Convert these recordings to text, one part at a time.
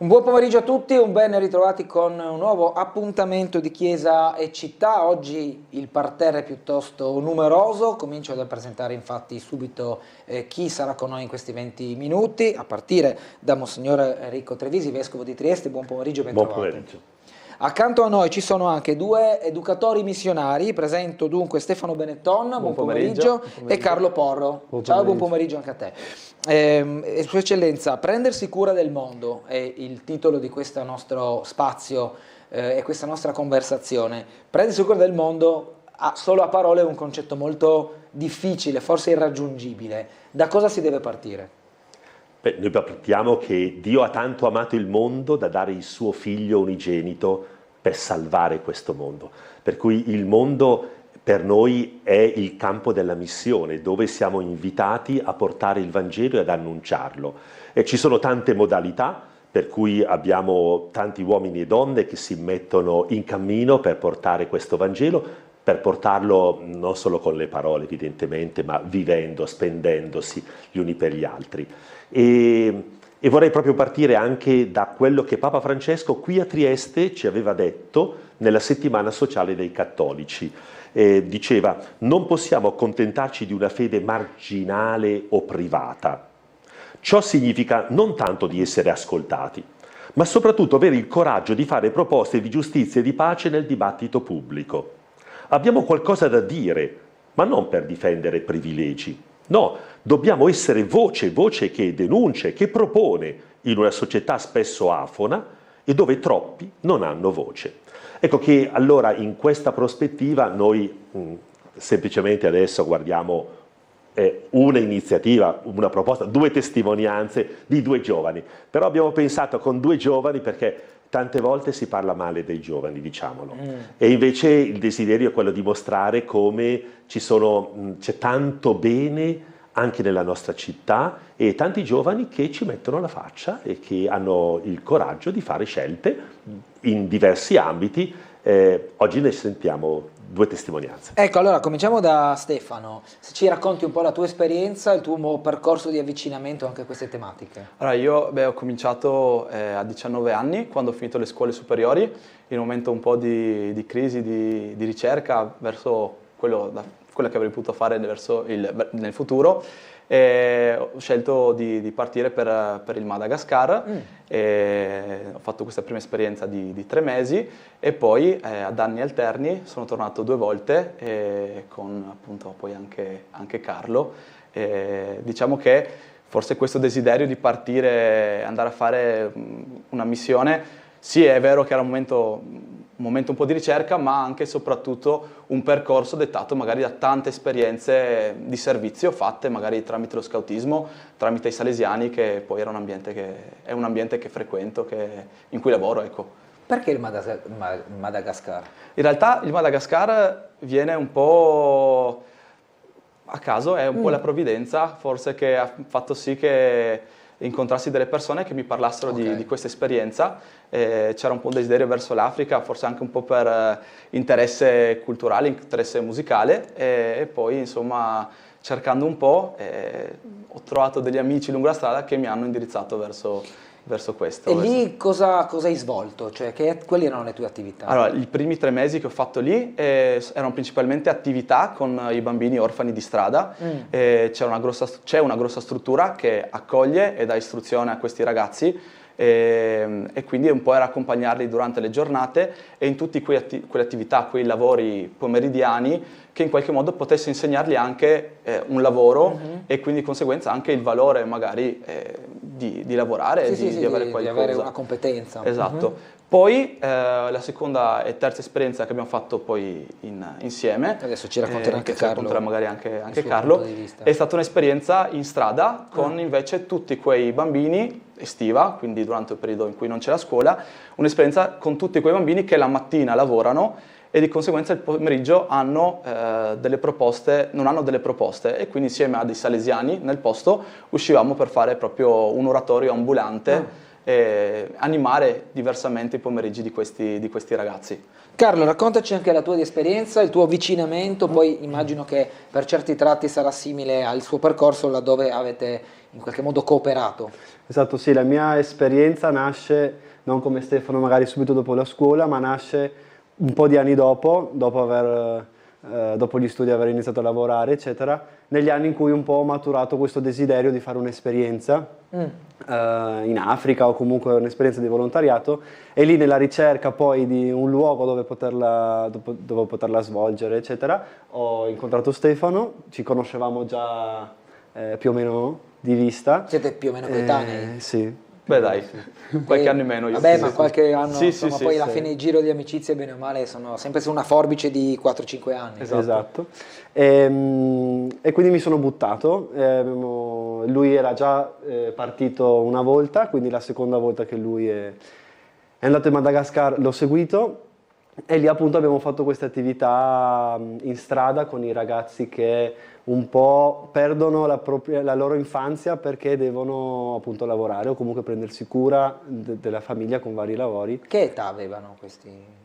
Un buon pomeriggio a tutti, un ben ritrovati con un nuovo appuntamento di Chiesa e Città. Oggi il parterre è piuttosto numeroso, comincio dal presentare infatti subito chi sarà con noi in questi 20 minuti, a partire da Monsignor Enrico Trevisi, Vescovo di Trieste. Buon pomeriggio e ben trovato. Buon pomeriggio. Accanto a noi ci sono anche due educatori missionari, presento dunque Stefano Benetton, buon pomeriggio, e Carlo Porro. Ciao, buon pomeriggio anche a te. Sua Eccellenza, prendersi cura del mondo è il titolo di questo nostro spazio e questa nostra conversazione. Prendersi cura del mondo solo a parole è un concetto molto difficile, forse irraggiungibile. Da cosa si deve partire? Beh, noi partiamo che Dio ha tanto amato il mondo da dare il suo figlio unigenito per salvare questo mondo. Per cui il mondo per noi è il campo della missione, dove siamo invitati a portare il Vangelo e ad annunciarlo. E ci sono tante modalità, per cui abbiamo tanti uomini e donne che si mettono in cammino per portare questo Vangelo, per portarlo non solo con le parole evidentemente, ma vivendo, spendendosi gli uni per gli altri. E vorrei proprio partire anche da quello che Papa Francesco qui a Trieste ci aveva detto nella settimana sociale dei cattolici. Diceva: non possiamo accontentarci di una fede marginale o privata. Ciò significa non tanto di essere ascoltati, ma soprattutto avere il coraggio di fare proposte di giustizia e di pace nel dibattito pubblico. Abbiamo qualcosa da dire, ma non per difendere privilegi. No, dobbiamo essere voce che denuncia, che propone in una società spesso afona e dove troppi non hanno voce. Ecco che allora in questa prospettiva noi semplicemente adesso guardiamo una iniziativa, una proposta, due testimonianze di due giovani. Però abbiamo pensato con due giovani perché tante volte si parla male dei giovani, diciamolo, e invece il desiderio è quello di mostrare come c'è tanto bene anche nella nostra città e tanti giovani che ci mettono la faccia e che hanno il coraggio di fare scelte in diversi ambiti. Oggi ne sentiamo due testimonianze. Ecco, allora cominciamo da Stefano. Se ci racconti un po' la tua esperienza, il tuo percorso di avvicinamento anche a queste tematiche. Allora, io ho cominciato a 19 anni, quando ho finito le scuole superiori, in un momento un po' di crisi, di ricerca verso quello che avrei potuto fare nel futuro. Ho scelto di partire per il Madagascar. Ho fatto questa prima esperienza di 3 mesi e poi ad anni alterni sono tornato 2 volte con appunto poi anche Carlo. Diciamo che forse questo desiderio di partire, andare a fare una missione, sì, è vero che era un momento un po' di ricerca, ma anche e soprattutto un percorso dettato magari da tante esperienze di servizio fatte magari tramite lo scautismo, tramite i salesiani, che poi è un ambiente che frequento, in cui lavoro, ecco. Perché il Madagascar? In realtà il Madagascar viene un po' a caso, è un po' la provvidenza forse che ha fatto sì che incontrassi delle persone che mi parlassero di questa esperienza. C'era un po' un desiderio verso l'Africa, forse anche un po' per interesse culturale, interesse musicale, e poi insomma cercando un po' ho trovato degli amici lungo la strada che mi hanno indirizzato verso questo. E lì cosa hai svolto? Cioè, quali erano le tue attività? Allora, i primi 3 mesi che ho fatto lì erano principalmente attività con i bambini orfani di strada. C'è una grossa struttura che accoglie e dà istruzione a questi ragazzi, e quindi un po' era accompagnarli durante le giornate e in tutte quelle attività, quei lavori pomeridiani, che in qualche modo potesse insegnargli anche un lavoro e quindi di conseguenza anche il valore magari di lavorare, di avere qualcosa. Di avere una competenza. Esatto. Poi la seconda e terza esperienza che abbiamo fatto poi insieme, adesso ci racconterà anche Carlo, racconterà magari anche Carlo, è stata un'esperienza in strada con invece tutti quei bambini, estiva, quindi durante il periodo in cui non c'è la scuola, un'esperienza con tutti quei bambini che la mattina lavorano e di conseguenza il pomeriggio hanno non hanno delle proposte, e quindi insieme a dei salesiani nel posto uscivamo per fare proprio un oratorio ambulante animare diversamente i pomeriggi di questi ragazzi. Carlo, raccontaci anche la tua esperienza, il tuo avvicinamento, poi immagino che per certi tratti sarà simile al suo percorso laddove avete in qualche modo cooperato. Esatto, sì, la mia esperienza nasce non come Stefano magari subito dopo la scuola, ma nasce un po' di anni dopo gli studi, aver iniziato a lavorare, eccetera, negli anni in cui un po' ho maturato questo desiderio di fare un'esperienza in Africa o comunque un'esperienza di volontariato, e lì nella ricerca poi di un luogo dove poterla svolgere, eccetera, ho incontrato Stefano, ci conoscevamo già più o meno di vista. Siete più o meno coetanei? Sì. Beh dai, qualche anno in meno io. Vabbè, ma qualche anno, sì, insomma, sì, poi sì, alla fine il giro di amicizie, bene o male, sono sempre su una forbice di 4-5 anni. Esatto. E quindi mi sono buttato. Lui era già partito una volta, quindi la seconda volta che lui è andato in Madagascar l'ho seguito, e lì appunto abbiamo fatto queste attività in strada con i ragazzi che un po' perdono la loro infanzia perché devono appunto lavorare o comunque prendersi cura della famiglia con vari lavori. Che età avevano questi?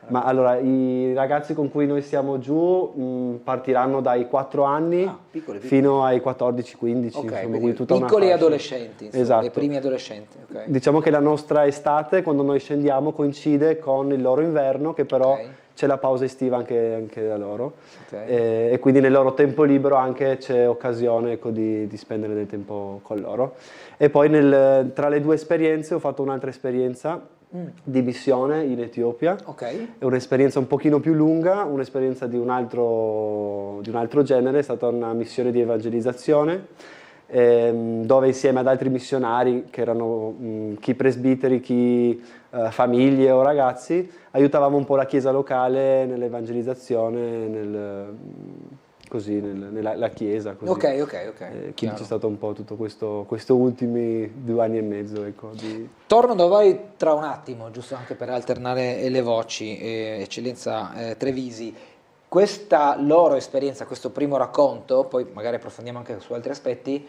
Ma allora, i ragazzi con cui noi siamo giù partiranno dai 4 anni piccoli. fino ai 14-15, Okay, insomma, quindi tutta piccoli una fascia. adolescenti, insomma, Esatto. i primi adolescenti. Okay. Diciamo che la nostra estate, quando noi scendiamo, coincide con il loro inverno, che però c'è la pausa estiva anche da loro, e quindi nel loro tempo libero anche c'è occasione, ecco, di spendere del tempo con loro. E poi tra le due esperienze ho fatto un'altra esperienza di missione in Etiopia. È un'esperienza un pochino più lunga, un'esperienza di un altro genere, è stata una missione di evangelizzazione, dove insieme ad altri missionari, che erano chi presbiteri, chi famiglie o ragazzi, aiutavamo un po' la chiesa locale nell'evangelizzazione, nella chiesa. Così. Ok. Quindi c'è stato un po' tutto questo ultimi 2 anni e mezzo. Ecco, Torno da voi tra un attimo, giusto anche per alternare le voci, eccellenza Trevisi. Questa loro esperienza, questo primo racconto, poi magari approfondiamo anche su altri aspetti,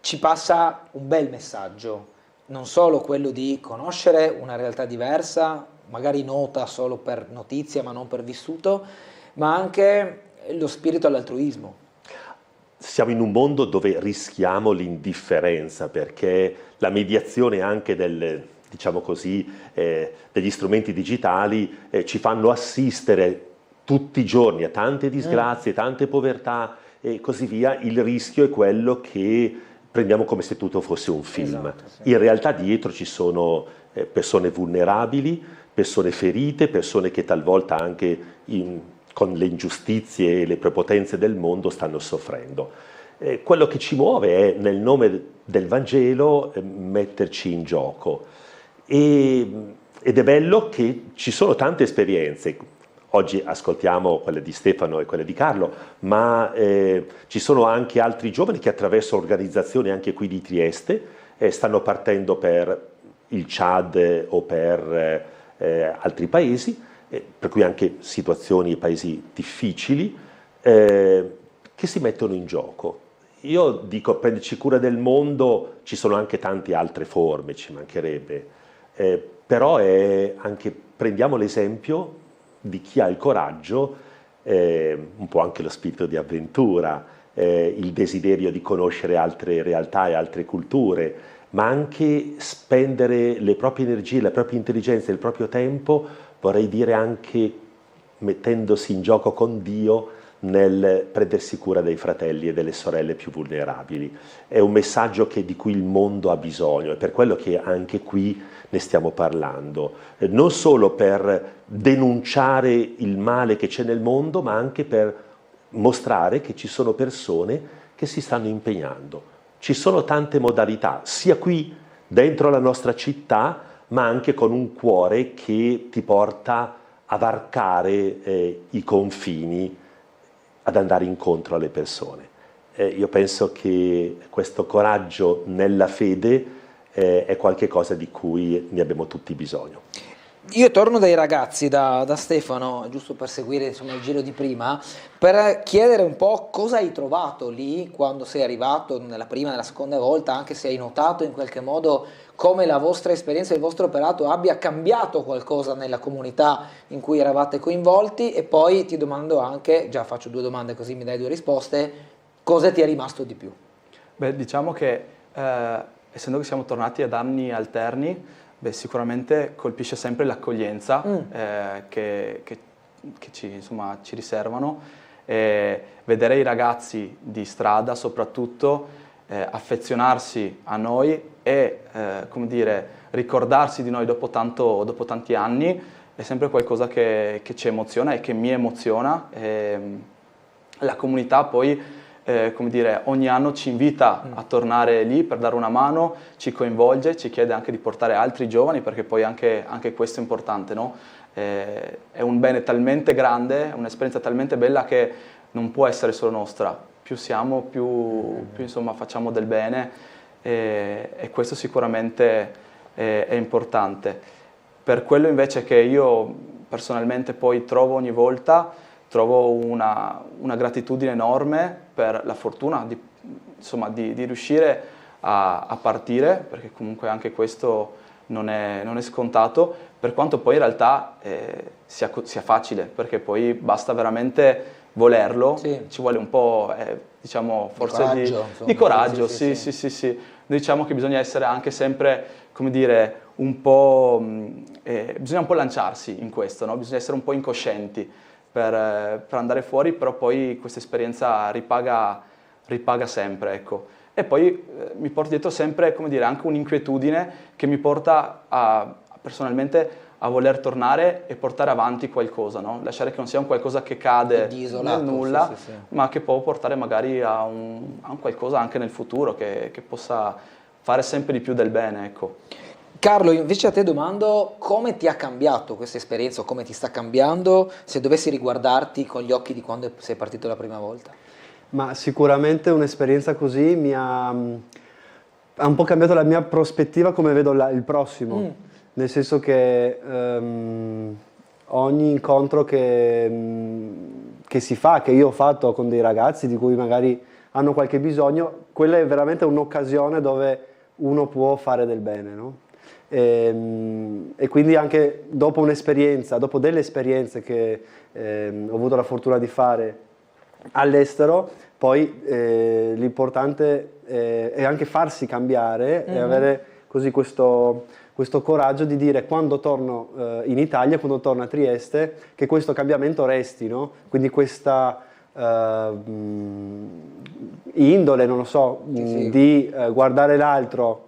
ci passa un bel messaggio, non solo quello di conoscere una realtà diversa, magari nota solo per notizia ma non per vissuto, ma anche lo spirito all'altruismo. Siamo in un mondo dove rischiamo l'indifferenza, perché la mediazione anche diciamo così, degli strumenti digitali ci fanno assistere tutti i giorni a tante disgrazie, tante povertà e così via. Il rischio è quello che prendiamo come se tutto fosse un film. Esatto, sì. In realtà dietro ci sono persone vulnerabili, persone ferite, persone che talvolta anche con le ingiustizie e le prepotenze del mondo stanno soffrendo. Quello che ci muove è, nel nome del Vangelo, metterci in gioco. Ed è bello che ci sono tante esperienze. Oggi ascoltiamo quelle di Stefano e quelle di Carlo, ma ci sono anche altri giovani che attraverso organizzazioni anche qui di Trieste stanno partendo per il Chad o per altri paesi, per cui anche situazioni e paesi difficili che si mettono in gioco. Io dico, prenderci cura del mondo, ci sono anche tante altre forme, ci mancherebbe, però anche prendiamo l'esempio di chi ha il coraggio, un po' anche lo spirito di avventura, il desiderio di conoscere altre realtà e altre culture, ma anche spendere le proprie energie, la propria intelligenza, il proprio tempo, vorrei dire anche mettendosi in gioco con Dio nel prendersi cura dei fratelli e delle sorelle più vulnerabili. È un messaggio di cui il mondo ha bisogno, è per quello che anche qui ne stiamo parlando, non solo per denunciare il male che c'è nel mondo, ma anche per mostrare che ci sono persone che si stanno impegnando. Ci sono tante modalità, sia qui dentro la nostra città, ma anche con un cuore che ti porta a varcare i confini, ad andare incontro alle persone. Io penso che questo coraggio nella fede è qualcosa di cui ne abbiamo tutti bisogno. Io torno dai ragazzi, da Stefano, giusto per seguire insomma, il giro di prima, per chiedere un po' cosa hai trovato lì quando sei arrivato, nella prima, nella seconda volta, anche se hai notato in qualche modo come la vostra esperienza, il vostro operato abbia cambiato qualcosa nella comunità in cui eravate coinvolti, e poi ti domando anche, già faccio 2 domande così mi dai 2 risposte, cosa ti è rimasto di più? Beh, diciamo che essendo che siamo tornati ad anni alterni, beh, sicuramente colpisce sempre l'accoglienza che insomma, ci riservano. Vedere i ragazzi di strada soprattutto affezionarsi a noi e come dire, ricordarsi di noi dopo tanti anni è sempre qualcosa che ci emoziona e che mi emoziona. La comunità poi come dire, ogni anno ci invita a tornare lì per dare una mano, ci coinvolge, ci chiede anche di portare altri giovani, perché poi anche questo è importante, no? È un bene talmente grande, un'esperienza talmente bella che non può essere solo nostra. Più siamo, più insomma, facciamo del bene e questo sicuramente è importante. Per quello invece che io personalmente poi trovo ogni volta, trovo una gratitudine enorme per la fortuna di riuscire a partire, perché comunque anche questo non è scontato, per quanto poi in realtà sia facile, perché poi basta veramente volerlo, sì. Ci vuole un po', diciamo, forse di coraggio, sì. Diciamo che bisogna essere anche sempre, come dire, un po', bisogna un po' lanciarsi in questo, no? Bisogna essere un po' incoscienti per andare fuori, però poi questa esperienza ripaga sempre, ecco. E poi mi porto dietro sempre, come dire, anche un'inquietudine che mi porta personalmente a voler tornare e portare avanti qualcosa, no? Lasciare che non sia un qualcosa che cade nel nulla, sì. Ma che può portare magari a un qualcosa anche nel futuro, che possa fare sempre di più del bene, ecco. Carlo, invece a te domando come ti ha cambiato questa esperienza o come ti sta cambiando se dovessi riguardarti con gli occhi di quando sei partito la prima volta? Ma sicuramente un'esperienza così mi ha un po' cambiato la mia prospettiva come vedo il prossimo, nel senso che ogni incontro che si fa, che io ho fatto con dei ragazzi di cui magari hanno qualche bisogno, quella è veramente un'occasione dove uno può fare del bene, no? E quindi anche dopo delle esperienze che ho avuto la fortuna di fare all'estero, poi l'importante è anche farsi cambiare e avere così questo coraggio di dire quando torno in Italia, quando torno a Trieste, che questo cambiamento resti, no? Quindi questa indole, non lo so, di guardare l'altro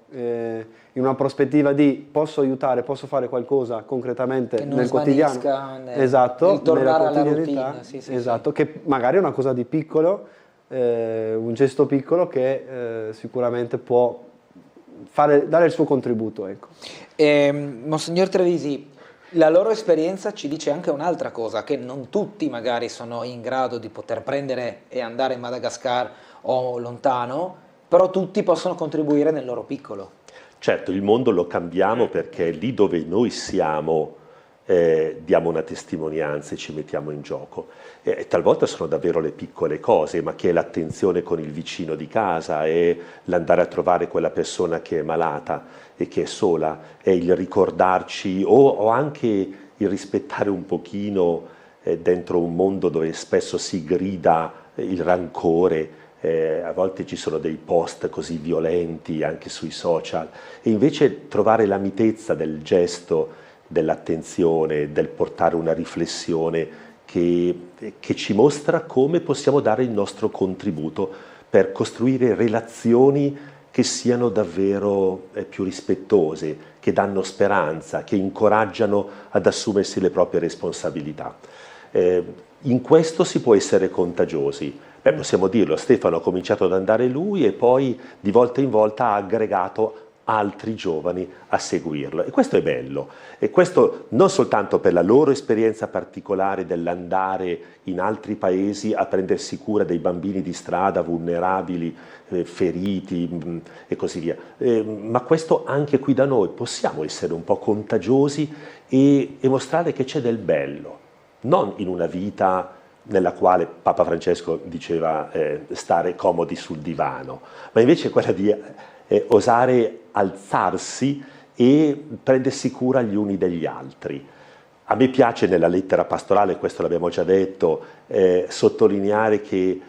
in una prospettiva di posso aiutare, posso fare qualcosa concretamente nel quotidiano, esatto, nel tornare alla routine, esatto, che magari è una cosa di piccolo, un gesto piccolo che sicuramente può dare il suo contributo, ecco. Monsignor Trevisi, la loro esperienza ci dice anche un'altra cosa, che non tutti magari sono in grado di poter prendere e andare in Madagascar o lontano, però tutti possono contribuire nel loro piccolo. Certo, il mondo lo cambiamo perché lì dove noi siamo diamo una testimonianza e ci mettiamo in gioco. Talvolta sono davvero le piccole cose, ma che è l'attenzione con il vicino di casa, è l'andare a trovare quella persona che è malata e che è sola, è il ricordarci o anche il rispettare un pochino dentro un mondo dove spesso si grida il rancore. A volte ci sono dei post così violenti anche sui social, e invece trovare la mitezza del gesto, dell'attenzione, del portare una riflessione che ci mostra come possiamo dare il nostro contributo per costruire relazioni che siano davvero più rispettose, che danno speranza, che incoraggiano ad assumersi le proprie responsabilità. In questo si può essere contagiosi. Possiamo dirlo, Stefano ha cominciato ad andare lui e poi di volta in volta ha aggregato altri giovani a seguirlo. E questo è bello. E questo non soltanto per la loro esperienza particolare dell'andare in altri paesi a prendersi cura dei bambini di strada, vulnerabili, feriti e così via, ma questo anche qui da noi. Possiamo essere un po' contagiosi e mostrare che c'è del bello, non in una vita nella quale Papa Francesco diceva stare comodi sul divano, ma invece quella di osare alzarsi e prendersi cura gli uni degli altri. A me piace nella lettera pastorale, questo l'abbiamo già detto, sottolineare che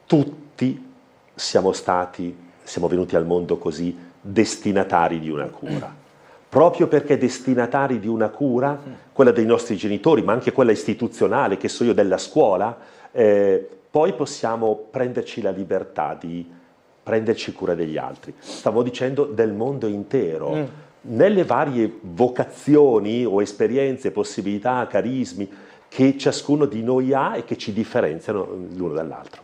tutti siamo venuti al mondo così, destinatari di una cura. Proprio perché destinatari di una cura, quella dei nostri genitori, ma anche quella istituzionale, che so io, della scuola, poi possiamo prenderci la libertà di prenderci cura degli altri. Stavo dicendo del mondo intero. Nelle varie vocazioni o esperienze, possibilità, carismi che ciascuno di noi ha e che ci differenziano l'uno dall'altro.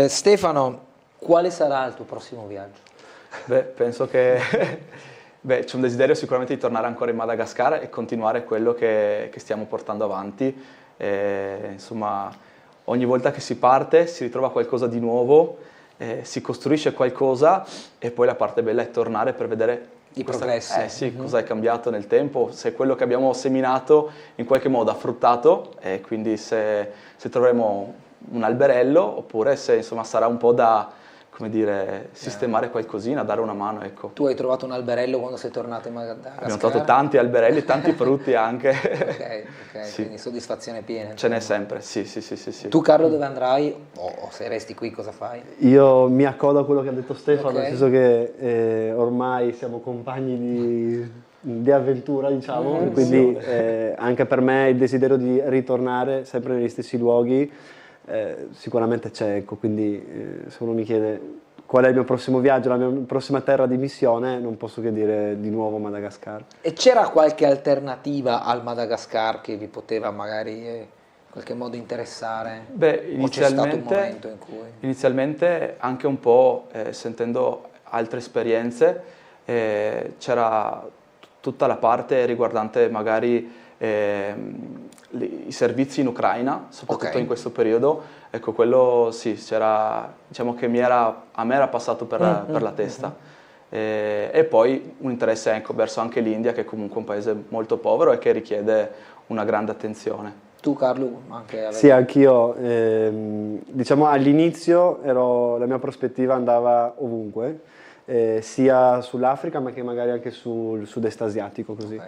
Stefano, quale sarà il tuo prossimo viaggio? Beh, penso che c'è un desiderio sicuramente di tornare ancora in Madagascar e continuare quello che stiamo portando avanti. Insomma, ogni volta che si parte si ritrova qualcosa di nuovo, si costruisce qualcosa e poi la parte bella è tornare per vedere i progressi. Sì, cosa è cambiato nel tempo, se quello che abbiamo seminato in qualche modo ha fruttato, e quindi se troveremo un alberello, oppure se insomma sarà un po' da, come dire, sistemare qualcosina, dare una mano, ecco. Tu hai trovato un alberello quando sei tornato in Madagascar? Abbiamo trovato tanti alberelli, tanti frutti anche. Ok, sì. Quindi soddisfazione piena. Ce n'è sempre, sì. Tu Carlo dove andrai? O se resti qui cosa fai? Io mi accodo a quello che ha detto Stefano, nel senso che ormai siamo compagni di avventura, diciamo, quindi anche per me il desiderio di ritornare sempre negli stessi luoghi sicuramente c'è, ecco, quindi se uno mi chiede qual è il mio prossimo viaggio, la mia prossima terra di missione, non posso che dire di nuovo Madagascar. E c'era qualche alternativa al Madagascar che vi poteva magari in qualche modo interessare? Beh, o c'è stato un momento in cui... Inizialmente anche un po' sentendo altre esperienze, c'era tutta la parte riguardante magari i servizi in Ucraina, soprattutto in questo periodo. Ecco, quello sì, c'era, diciamo che a me era passato per la testa. E poi un interesse verso anche l'India, che è comunque un paese molto povero e che richiede una grande attenzione. Tu Carlo? Anche Sì, anch'io. Diciamo all'inizio la mia prospettiva andava ovunque. Sia sull'Africa ma che magari anche sul sud-est asiatico, così.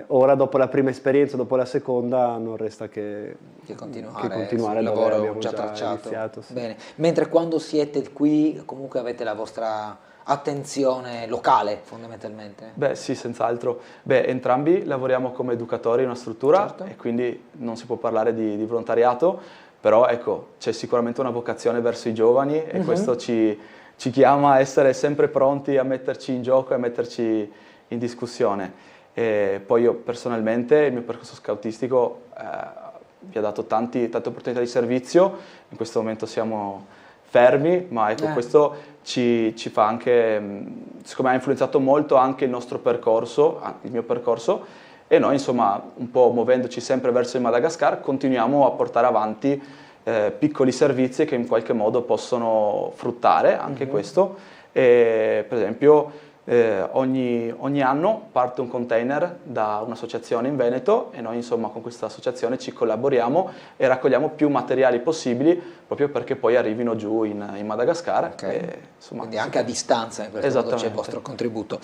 Ora dopo la prima esperienza, dopo la seconda, non resta che continuare il lavoro abbiamo già tracciato. Iniziato, sì. Bene. Mentre quando siete qui comunque avete la vostra attenzione locale fondamentalmente? Beh sì, senz'altro. Beh, entrambi lavoriamo come educatori in una struttura, certo. E quindi non si può parlare di volontariato, però ecco, c'è sicuramente una vocazione verso i giovani e questo ci chiama a essere sempre pronti a metterci in gioco e a metterci in discussione. E poi io personalmente, il mio percorso scoutistico vi ha dato tante opportunità di servizio, in questo momento siamo fermi, ma ecco questo ci fa anche, secondo me ha influenzato molto anche il nostro percorso, il mio percorso, e noi insomma un po' muovendoci sempre verso il Madagascar continuiamo a portare avanti piccoli servizi che in qualche modo possono fruttare anche questo. Per esempio ogni anno parte un container da un'associazione in Veneto e noi insomma con questa associazione ci collaboriamo e raccogliamo più materiali possibili proprio perché poi arrivino giù in Madagascar. Insomma, quindi anche a distanza in questo modo c'è il vostro contributo.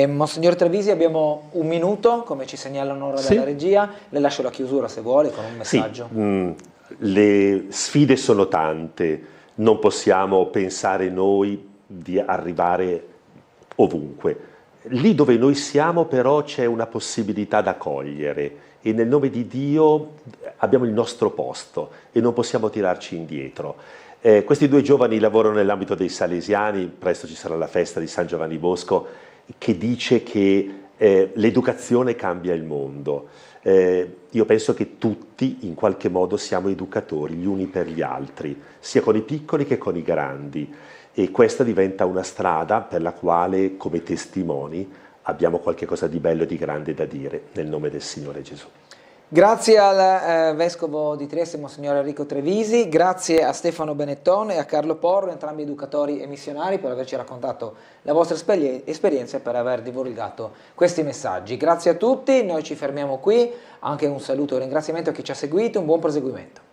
Monsignor Trevisi, abbiamo un minuto, come ci segnalano ora dalla regia, le lascio la chiusura se vuole con un messaggio. Sì, le sfide sono tante, non possiamo pensare noi di arrivare ovunque. Lì dove noi siamo però c'è una possibilità da cogliere e nel nome di Dio abbiamo il nostro posto e non possiamo tirarci indietro. Questi due giovani lavorano nell'ambito dei Salesiani, presto ci sarà la festa di San Giovanni Bosco, che dice che l'educazione cambia il mondo. Io penso che tutti in qualche modo siamo educatori gli uni per gli altri, sia con i piccoli che con i grandi. e questa diventa una strada per la quale come testimoni abbiamo qualche cosa di bello e di grande da dire nel nome del Signore Gesù. Grazie al Vescovo di Trieste, Monsignor Enrico Trevisi, grazie a Stefano Benetton e a Carlo Porro, entrambi educatori e missionari, per averci raccontato la vostra esperienza e per aver divulgato questi messaggi. Grazie a tutti, noi ci fermiamo qui, anche un saluto e un ringraziamento a chi ci ha seguito, un buon proseguimento.